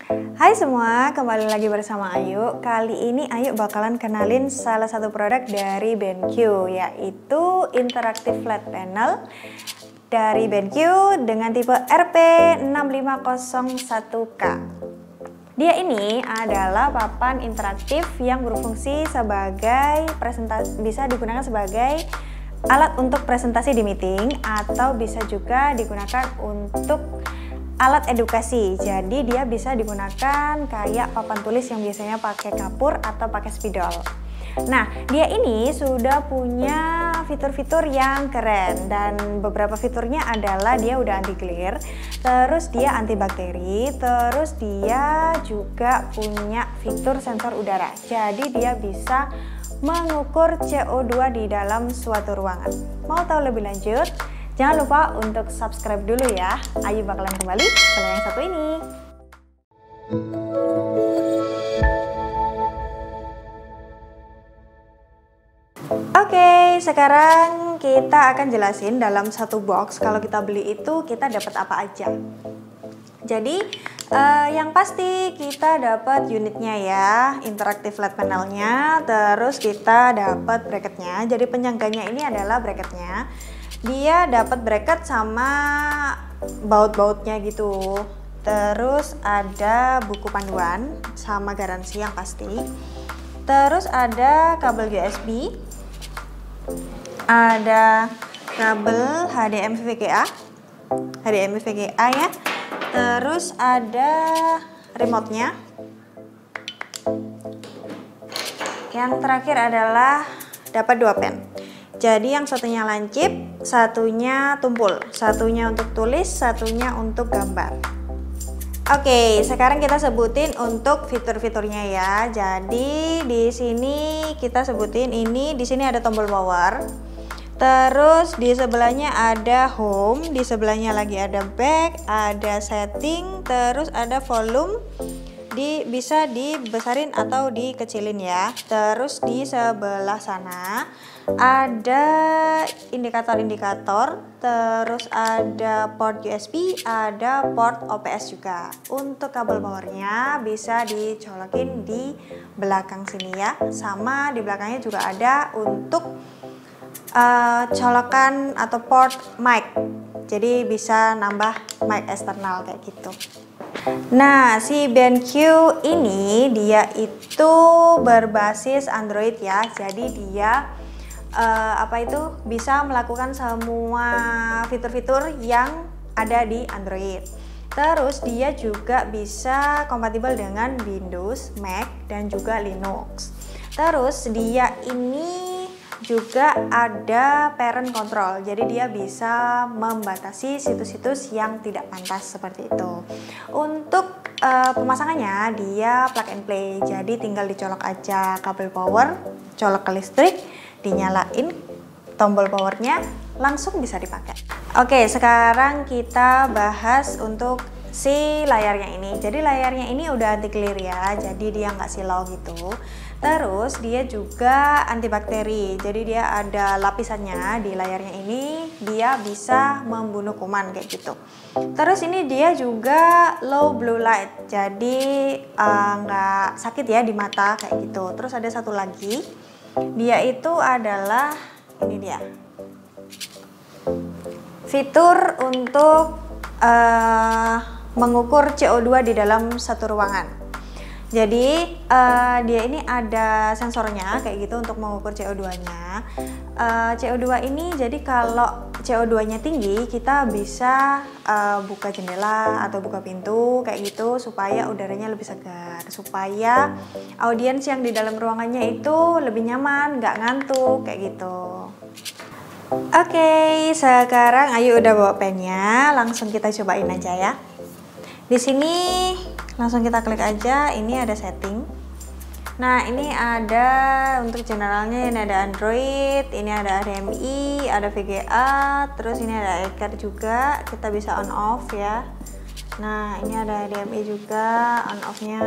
Hai semua, kembali lagi bersama Ayu. Kali ini Ayu bakalan kenalin salah satu produk dari BenQ, yaitu Interactive Flat Panel dari BenQ dengan tipe RP6501K. Dia ini adalah papan interaktif yang berfungsi sebagai bisa digunakan sebagai alat untuk presentasi di meeting, atau bisa juga digunakan untuk alat edukasi. Jadi dia bisa digunakan kayak papan tulis yang biasanya pakai kapur atau pakai spidol. Nah, dia ini sudah punya fitur-fitur yang keren, dan beberapa fiturnya adalah dia udah anti glare, terus dia antibakteri, terus dia juga punya fitur sensor udara. Jadi dia bisa mengukur CO2 di dalam suatu ruangan. Mau tahu lebih lanjut? Jangan lupa untuk subscribe dulu ya. Ayu bakalan kembali setelah yang satu ini. Oke, sekarang kita akan jelasin dalam satu box kalau kita beli itu kita dapat apa aja. Jadi yang pasti kita dapat unitnya ya, interactive flat panelnya, terus kita dapat bracketnya. Jadi penyangganya ini adalah bracketnya. Dia dapat bracket sama baut-bautnya gitu. Terus ada buku panduan sama garansi yang pasti. Terus ada kabel USB, ada kabel HDMI VGA ya. Terus ada remote-nya. Yang terakhir adalah dapat 2 pen. Jadi yang satunya lancip, satunya tumpul, satunya untuk tulis, satunya untuk gambar. Oke, sekarang kita sebutin untuk fitur-fiturnya ya. Jadi di sini kita sebutin di sini ada tombol power. Terus di sebelahnya ada home, di sebelahnya lagi ada back, ada setting, terus ada volume. Bisa dibesarin atau dikecilin ya. Terus di sebelah sana ada indikator-indikator, terus ada port USB, ada port OPS juga. Untuk kabel powernya bisa dicolokin di belakang sini ya, sama di belakangnya juga ada untuk colokan atau port mic. Jadi bisa nambah mic eksternal kayak gitu. Nah, si BenQ ini dia itu berbasis Android ya. Jadi dia bisa melakukan semua fitur-fitur yang ada di Android. Terus dia juga bisa kompatibel dengan Windows, Mac, dan juga Linux. Terus dia ini juga ada parent control, jadi dia bisa membatasi situs-situs yang tidak pantas seperti itu. Untuk pemasangannya dia plug and play, jadi tinggal dicolok aja kabel power, colok ke listrik, dinyalain tombol powernya, langsung bisa dipakai. Oke, sekarang kita bahas untuk si layarnya ini. Jadi layarnya ini udah anti glare ya, jadi dia nggak silau gitu. Terus dia juga antibakteri, jadi dia ada lapisannya di layarnya ini, dia bisa membunuh kuman kayak gitu. Terus ini dia juga low blue light, jadi nggak sakit ya di mata kayak gitu. Terus ada satu lagi, dia itu adalah ini dia, fitur untuk mengukur CO2 di dalam satu ruangan. Jadi dia ini ada sensornya kayak gitu untuk mengukur CO2-nya. CO2 ini jadi kalau CO2-nya tinggi, kita bisa buka jendela atau buka pintu kayak gitu supaya udaranya lebih segar, supaya audiens yang di dalam ruangannya itu lebih nyaman, nggak ngantuk kayak gitu. Oke, sekarang Ayu udah bawa pennya, langsung kita cobain aja ya. Di sini langsung kita klik aja, ini ada setting. Nah, ini ada untuk generalnya, ini ada Android, ini ada HDMI, ada VGA, terus ini ada ECAR juga, kita bisa on off ya. Nah, ini ada HDMI juga, on off-nya,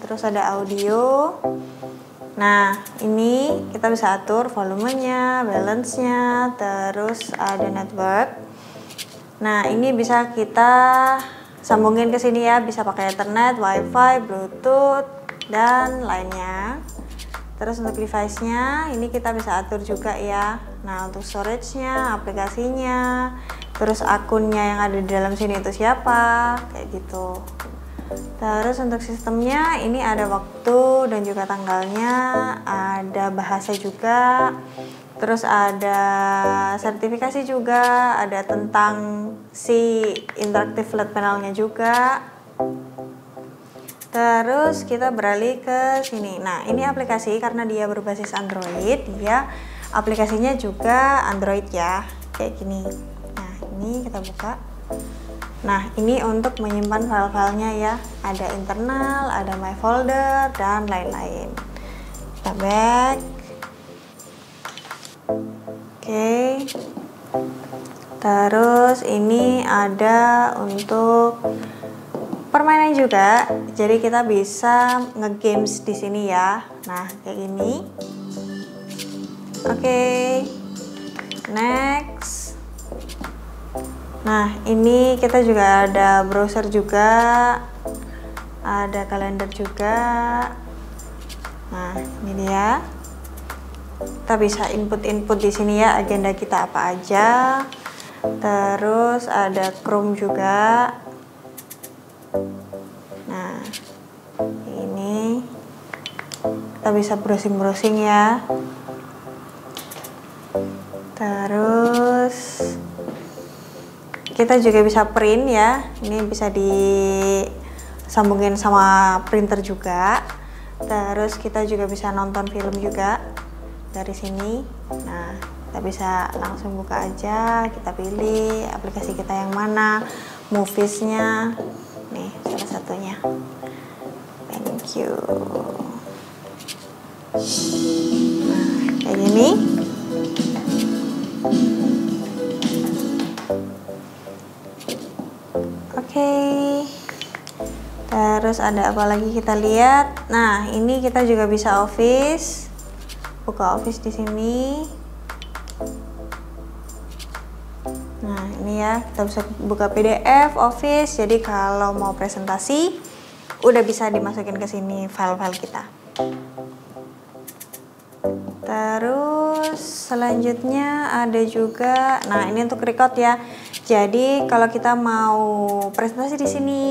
terus ada audio. Nah, ini kita bisa atur volumenya, balance-nya, terus ada network. Nah, ini bisa kita sambungin ke sini ya, bisa pakai Ethernet, WiFi, Bluetooth, dan lainnya. Terus untuk device-nya ini kita bisa atur juga ya. Nah, untuk storage-nya, aplikasinya, terus akunnya yang ada di dalam sini itu siapa, kayak gitu. Terus untuk sistemnya ini ada waktu dan juga tanggalnya, ada bahasa juga, terus ada sertifikasi juga, ada tentang si interactive flat panelnya juga. Terus kita beralih ke sini. Nah, ini aplikasi karena dia berbasis Android, dia aplikasinya juga Android ya, kayak gini. Nah, ini kita buka. Nah, ini untuk menyimpan file-filenya ya. Ada internal, ada my folder, dan lain-lain. Kita back. Oke. Terus ini ada untuk permainan juga, jadi kita bisa nge-games di sini ya. Nah, kayak gini. Oke. Next. Nah, ini kita juga ada browser juga, ada kalender juga. Nah, ini dia. Kita bisa input di sini ya, agenda kita apa aja. Terus ada Chrome juga. Nah, ini kita bisa browsing ya. Terus kita juga bisa print ya. Ini bisa disambungin sama printer juga. Terus kita juga bisa nonton film juga dari sini. Nah, kita bisa langsung buka aja, kita pilih aplikasi kita yang mana, movies-nya. Nih, salah satunya. Thank you. Nah, kayak gini. Oke. Terus ada apa lagi kita lihat? Nah, ini kita juga bisa Office. Buka Office di sini. Nah, ini ya, kita bisa buka PDF, Office. Jadi kalau mau presentasi, udah bisa dimasukin ke sini file-file kita. Terus selanjutnya ada juga, nah ini untuk record ya. Jadi kalau kita mau presentasi di sini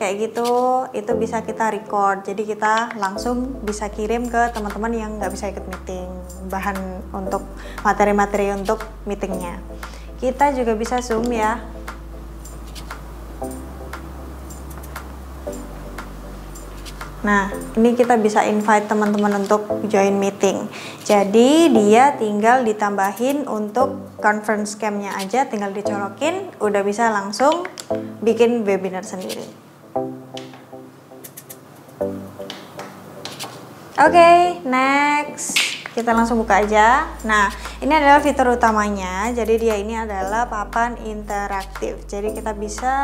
kayak gitu, itu bisa kita record. Jadi kita langsung bisa kirim ke teman-teman yang nggak bisa ikut meeting, bahan untuk materi-materi untuk meetingnya. Kita juga bisa Zoom ya. Nah, ini kita bisa invite teman-teman untuk join meeting. Jadi dia tinggal ditambahin untuk conference cam-nya aja, tinggal dicolokin, udah bisa langsung bikin webinar sendiri. Oke, next. Kita langsung buka aja. Nah, ini adalah fitur utamanya. Jadi dia ini adalah papan interaktif. Jadi kita bisa,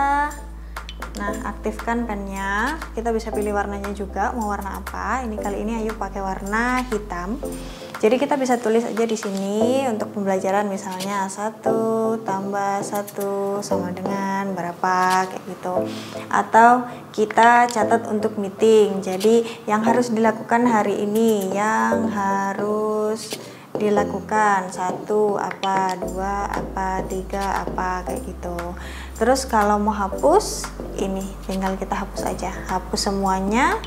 nah, aktifkan pennya. Kita bisa pilih warnanya juga, mau warna apa. Ini kali ini Ayu pakai warna hitam. Jadi kita bisa tulis aja di sini untuk pembelajaran, misalnya 1 tambah 1 sama dengan berapa, kayak gitu. Atau kita catat untuk meeting. Jadi yang harus dilakukan hari ini, yang harus dilakukan 1 apa, 2 apa, 3 apa, kayak gitu. Terus kalau mau hapus, ini tinggal kita hapus aja, hapus semuanya,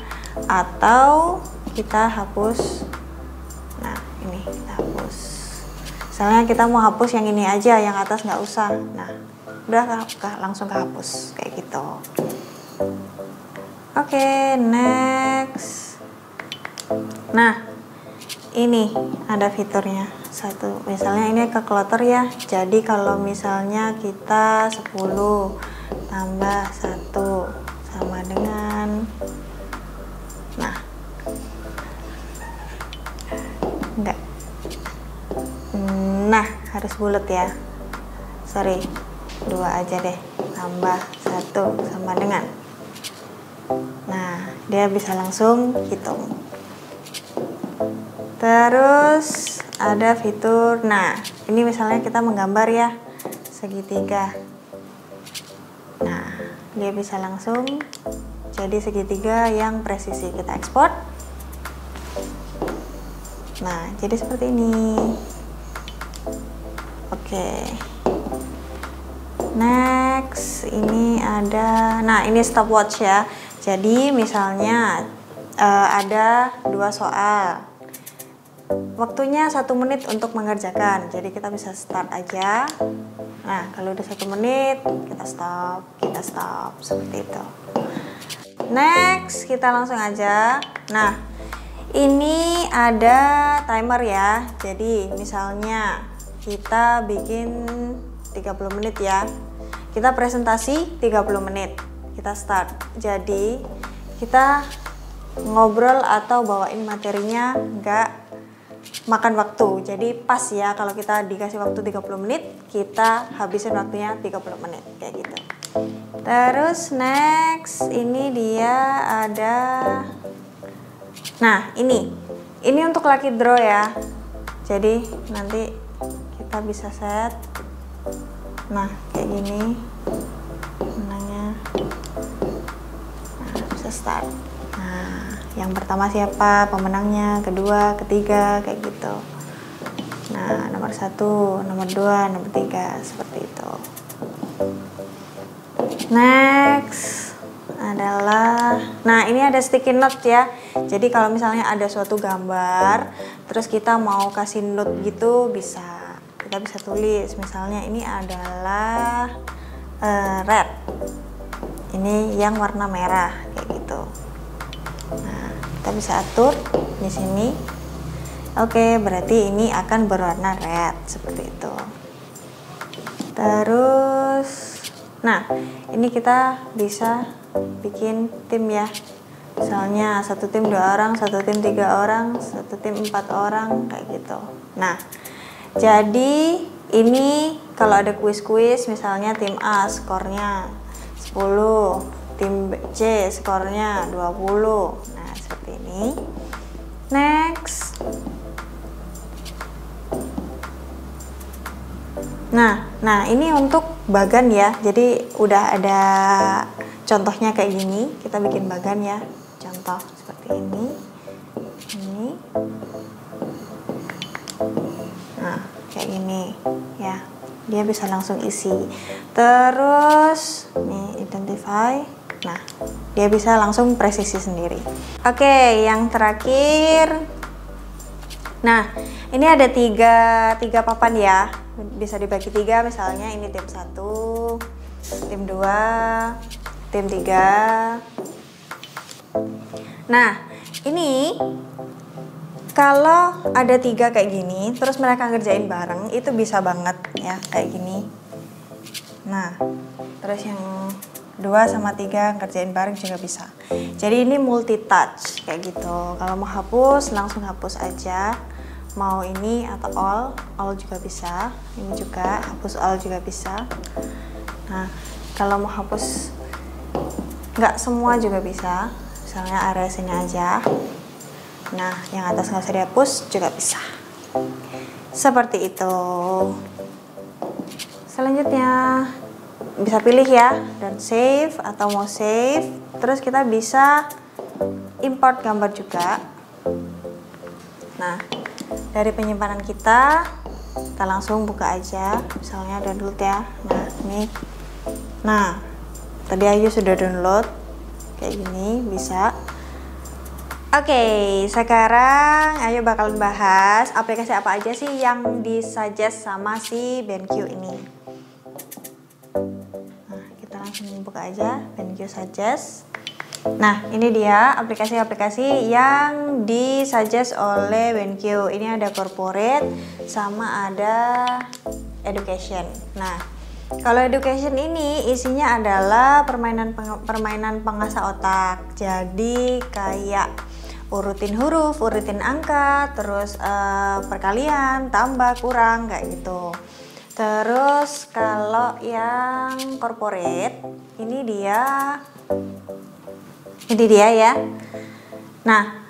atau kita hapus. Nah, ini kita hapus. Misalnya kita mau hapus yang ini aja, yang atas nggak usah. Nah, udah langsung kehapus kayak gitu. Oke, next. Nah, ini ada fiturnya. Satu, misalnya ini ke clutter ya. Jadi kalau misalnya kita 10 tambah 1 sama dengan, nah, enggak, nah harus bulat ya, sorry, 2 aja deh, tambah 1 sama dengan, nah dia bisa langsung hitung. Terus ada fitur, nah ini misalnya kita menggambar ya segitiga, nah dia bisa langsung jadi segitiga yang presisi. Kita ekspor. Nah, jadi seperti ini. Oke. Next, ini ada, nah ini stopwatch ya. Jadi misalnya ada 2 soal, waktunya 1 menit untuk mengerjakan. Jadi kita bisa start aja. Nah, kalau udah 1 menit kita stop seperti itu. Next, kita langsung aja. Nah, ini ada timer ya. Jadi misalnya kita bikin 30 menit ya. Kita presentasi 30 menit. Kita start. Jadi kita ngobrol atau bawain materinya nggak makan waktu. Jadi pas ya, kalau kita dikasih waktu 30 menit, kita habisin waktunya 30 menit kayak gitu. Terus next, ini dia ada, nah ini untuk lucky draw ya. Jadi nanti kita bisa set, nah kayak gini menangnya. Nah, bisa start. Nah, yang pertama siapa pemenangnya, kedua, ketiga, kayak gitu. Nah, nomor 1, nomor 2, nomor 3, seperti itu. Next adalah, nah ini ada sticky note ya. Jadi kalau misalnya ada suatu gambar, terus kita mau kasih note gitu, bisa, kita bisa tulis. Misalnya ini adalah red, ini yang warna merah kayak gitu. Nah, kita bisa atur di sini. Oke, berarti ini akan berwarna red seperti itu. Terus, nah ini kita bisa bikin tim ya. Misalnya 1 tim 2 orang, 1 tim 3 orang, 1 tim 4 orang kayak gitu. Nah, jadi ini kalau ada kuis-kuis, misalnya tim A skornya 10, tim C skornya 20. Nah, seperti ini. Next. Nah ini untuk bagan ya. Jadi udah ada contohnya kayak gini. Kita bikin bagan ya. Contoh seperti ini. Ini. Nah, kayak gini ya. Dia bisa langsung isi. Terus nih identify. Nah, dia bisa langsung presisi sendiri. Oke, yang terakhir. Nah, ini ada tiga papan ya. Bisa dibagi 3, misalnya ini tim 1, tim 2, tim 3. Nah, ini kalau ada 3 kayak gini, terus mereka ngerjain bareng, itu bisa banget ya, kayak gini. Nah, terus yang 2 sama 3 ngerjain bareng juga bisa. Jadi ini multi touch kayak gitu. Kalau mau hapus, langsung hapus aja. Mau ini atau all juga bisa. Ini juga hapus all juga bisa. Nah, kalau mau hapus nggak semua juga bisa. Misalnya area sini aja. Nah, yang atas nggak usah dihapus juga bisa. Seperti itu. Selanjutnya bisa pilih ya, dan save atau mau save. Terus kita bisa import gambar juga. Nah, dari penyimpanan kita langsung buka aja. Misalnya download ya. Nah, ini. Nah, tadi Ayu sudah download. Kayak gini bisa. Oke, sekarang Ayu bakalan bahas aplikasi apa aja sih yang disuggest sama si BenQ ini. Nah, kita langsung buka aja BenQ Suggest. Nah, ini dia aplikasi-aplikasi yang disuggest oleh BenQ. Ini ada corporate sama ada education. Nah, kalau education ini isinya adalah permainan pengasah otak. Jadi kayak urutin huruf, urutin angka, terus perkalian, tambah, kurang kayak gitu. Terus kalau yang corporate ini dia ya. Nah,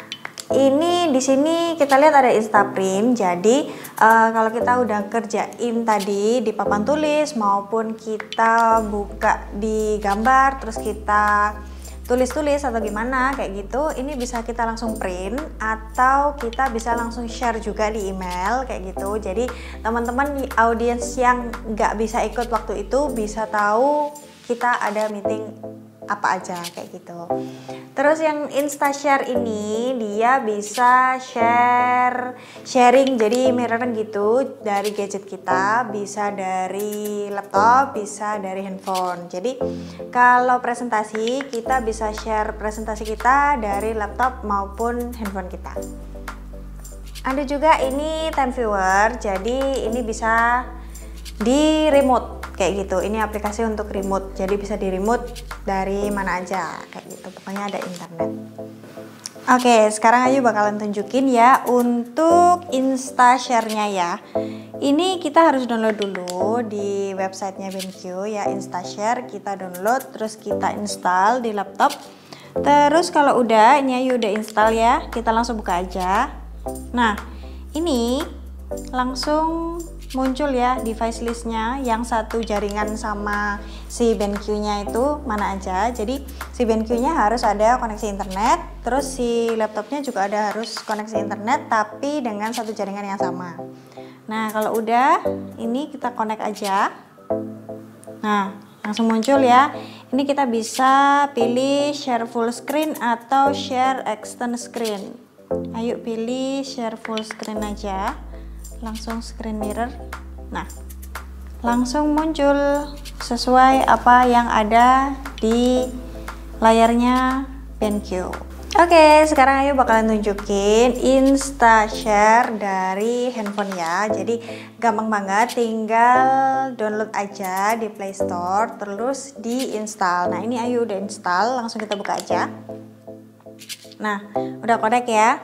Ini di sini kita lihat ada Instaprint. Jadi kalau kita udah kerjain tadi di papan tulis maupun kita buka di gambar terus kita tulis-tulis atau gimana kayak gitu, ini bisa kita langsung print atau kita bisa langsung share juga di email kayak gitu. Jadi teman-teman audiens yang nggak bisa ikut waktu itu bisa tahu kita ada meeting apa aja kayak gitu. Terus yang InstaShare ini dia bisa sharing, jadi mirroran gitu dari gadget kita, bisa dari laptop, bisa dari handphone. Jadi kalau presentasi kita bisa share presentasi kita dari laptop maupun handphone kita. Ada juga ini time viewer, jadi ini bisa di remote kayak gitu. Ini aplikasi untuk remote, jadi bisa di remote dari mana aja kayak gitu, pokoknya ada internet. Oke, sekarang Ayu bakalan tunjukin ya untuk InstaShare-nya ya. Ini kita harus download dulu di websitenya BenQ ya, InstaShare kita download, terus kita install di laptop. Terus kalau udah, ini Ayu udah install ya, kita langsung buka aja. Nah, ini langsung muncul ya device listnya, yang satu jaringan sama si BenQ-nya itu mana aja. Jadi si BenQ-nya harus ada koneksi internet, terus si laptopnya juga ada harus koneksi internet tapi dengan satu jaringan yang sama. Nah kalau udah, ini kita connect aja. Nah langsung muncul ya. Ini kita bisa pilih share full screen atau share extend screen. Ayo pilih share full screen aja, langsung screen mirror. Nah langsung muncul sesuai apa yang ada di layarnya BenQ. Oke, sekarang Ayu bakalan tunjukin InstaShare dari handphone ya. Jadi gampang banget, tinggal download aja di Play Store terus diinstal. Nah ini Ayu udah install, langsung kita buka aja. Nah udah connect ya.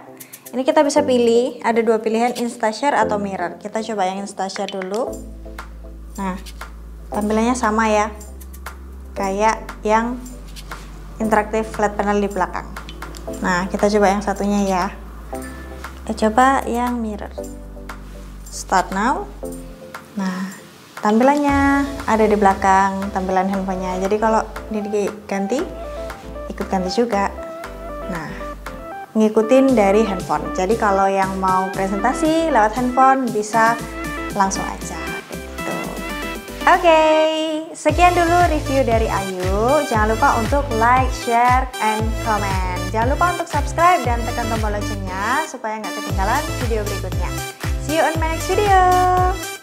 Ini kita bisa pilih, ada dua pilihan, InstaShare atau Mirror. Kita coba yang InstaShare dulu. Nah, tampilannya sama ya, kayak yang interaktif flat panel di belakang. Nah, kita coba yang satunya ya. Kita coba yang Mirror. Start now. Nah, tampilannya ada di belakang tampilan handphonenya. Jadi kalau ini diganti, ikut ganti juga. Nah, ngikutin dari handphone. Jadi kalau yang mau presentasi lewat handphone bisa langsung aja gitu. Oke, sekian dulu review dari Ayu. Jangan lupa untuk like, share, and comment. Jangan lupa untuk subscribe dan tekan tombol loncengnya supaya nggak ketinggalan video berikutnya. See you on my next video.